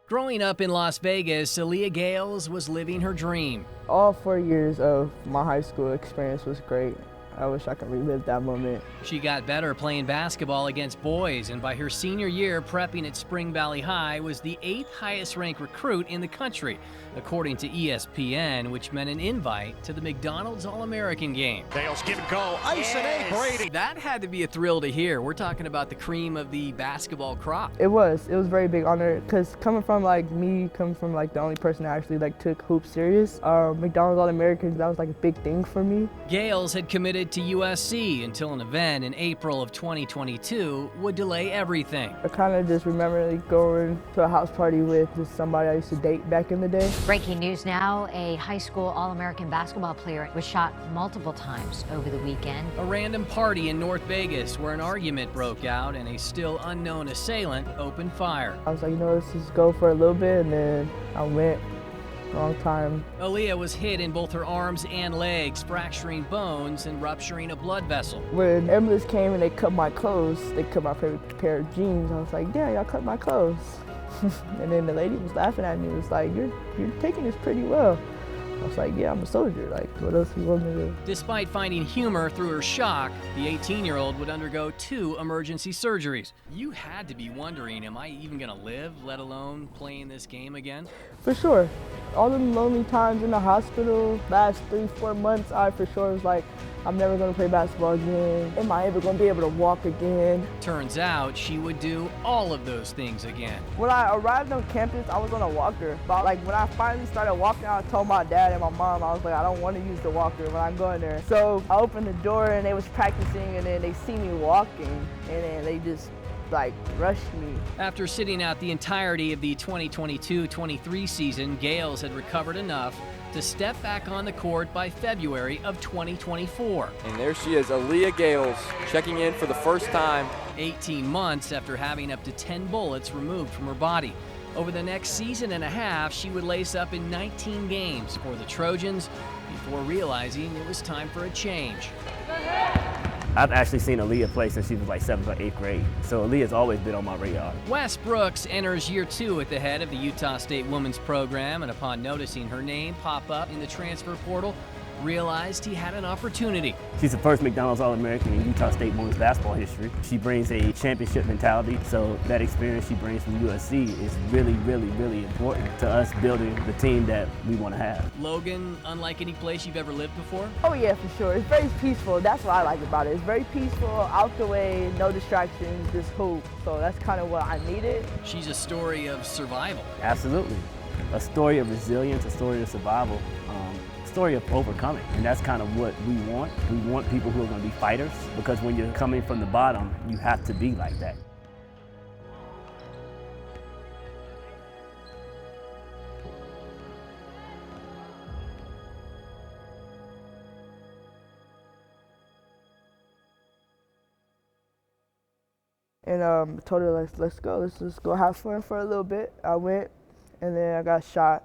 Growing up in Las Vegas, Aaliyah Gales was living her dream. All 4 years of my high school experience was great. I wish I could relive that moment. She got better playing basketball against boys, and by her senior year, prepping at Spring Valley High was the 8th highest ranked recruit in the country, according to ESPN, which meant an invite to the McDonald's All-American game. Gales give and go, ice and A, Brady. That had to be a thrill to hear. We're talking about the cream of the basketball crop. It was a very big honor, because coming from the only person that actually took hoops serious, McDonald's All-Americans, that was a big thing for me. Gales had committed to USC until an event in April of 2022 would delay everything. I kind of just remember going to a house party with just somebody I used to date back in the day. Breaking news now, a high school All-American basketball player was shot multiple times over the weekend. A random party in North Vegas where an argument broke out and a still unknown assailant opened fire. I was like, let's just go for a little bit, and then I went. Wrong time. Aaliyah was hit in both her arms and legs, fracturing bones and rupturing a blood vessel. When ambulance came and they cut my clothes, they cut my favorite pair of jeans, I was like, yeah, y'all cut my clothes. And then the lady was laughing at me, was like, you're taking this pretty well. I was like, yeah, I'm a soldier. What else do you want me to do? Despite finding humor through her shock, the 18-year-old would undergo 2 emergency surgeries. You had to be wondering, am I even gonna live, let alone playing this game again? For sure. All them lonely times in the hospital, last 3-4 months, I for sure was like, I'm never gonna play basketball again. Am I ever gonna be able to walk again? Turns out she would do all of those things again. When I arrived on campus, I was on a walker. But when I finally started walking, I told my dad and my mom, I was like, I don't want to use the walker when I'm going there. So I opened the door and they was practicing, and then they see me walking, and then they just rushed me. After sitting out the entirety of the 2022-23 season, Gales had recovered enough to step back on the court by February of 2024. And there she is, Aaliyah Gales, checking in for the first time. 18 months after having up to 10 bullets removed from her body. Over the next season and a half, she would lace up in 19 games for the Trojans before realizing it was time for a change. I've actually seen Aaliyah play since she was 7th or 8th grade, so Aaliyah's always been on my radar. Wes Brooks enters year 2 at the head of the Utah State women's program, and upon noticing her name pop up in the transfer portal, realized he had an opportunity. She's the first McDonald's All-American in Utah State women's basketball history. She brings a championship mentality, so that experience she brings from USC is really, really, really important to us building the team that we want to have. Logan, unlike any place you've ever lived before? Oh yeah, for sure. It's very peaceful. That's what I like about it. It's very peaceful, out the way, no distractions, just hoop. So that's kind of what I needed. She's a story of survival. Absolutely. A story of resilience, a story of survival. Story of overcoming, and that's kind of what we want. We want people who are going to be fighters, because when you're coming from the bottom, you have to be like that. And told her, let's go, let's just go have fun for a little bit. I went, and then I got shot.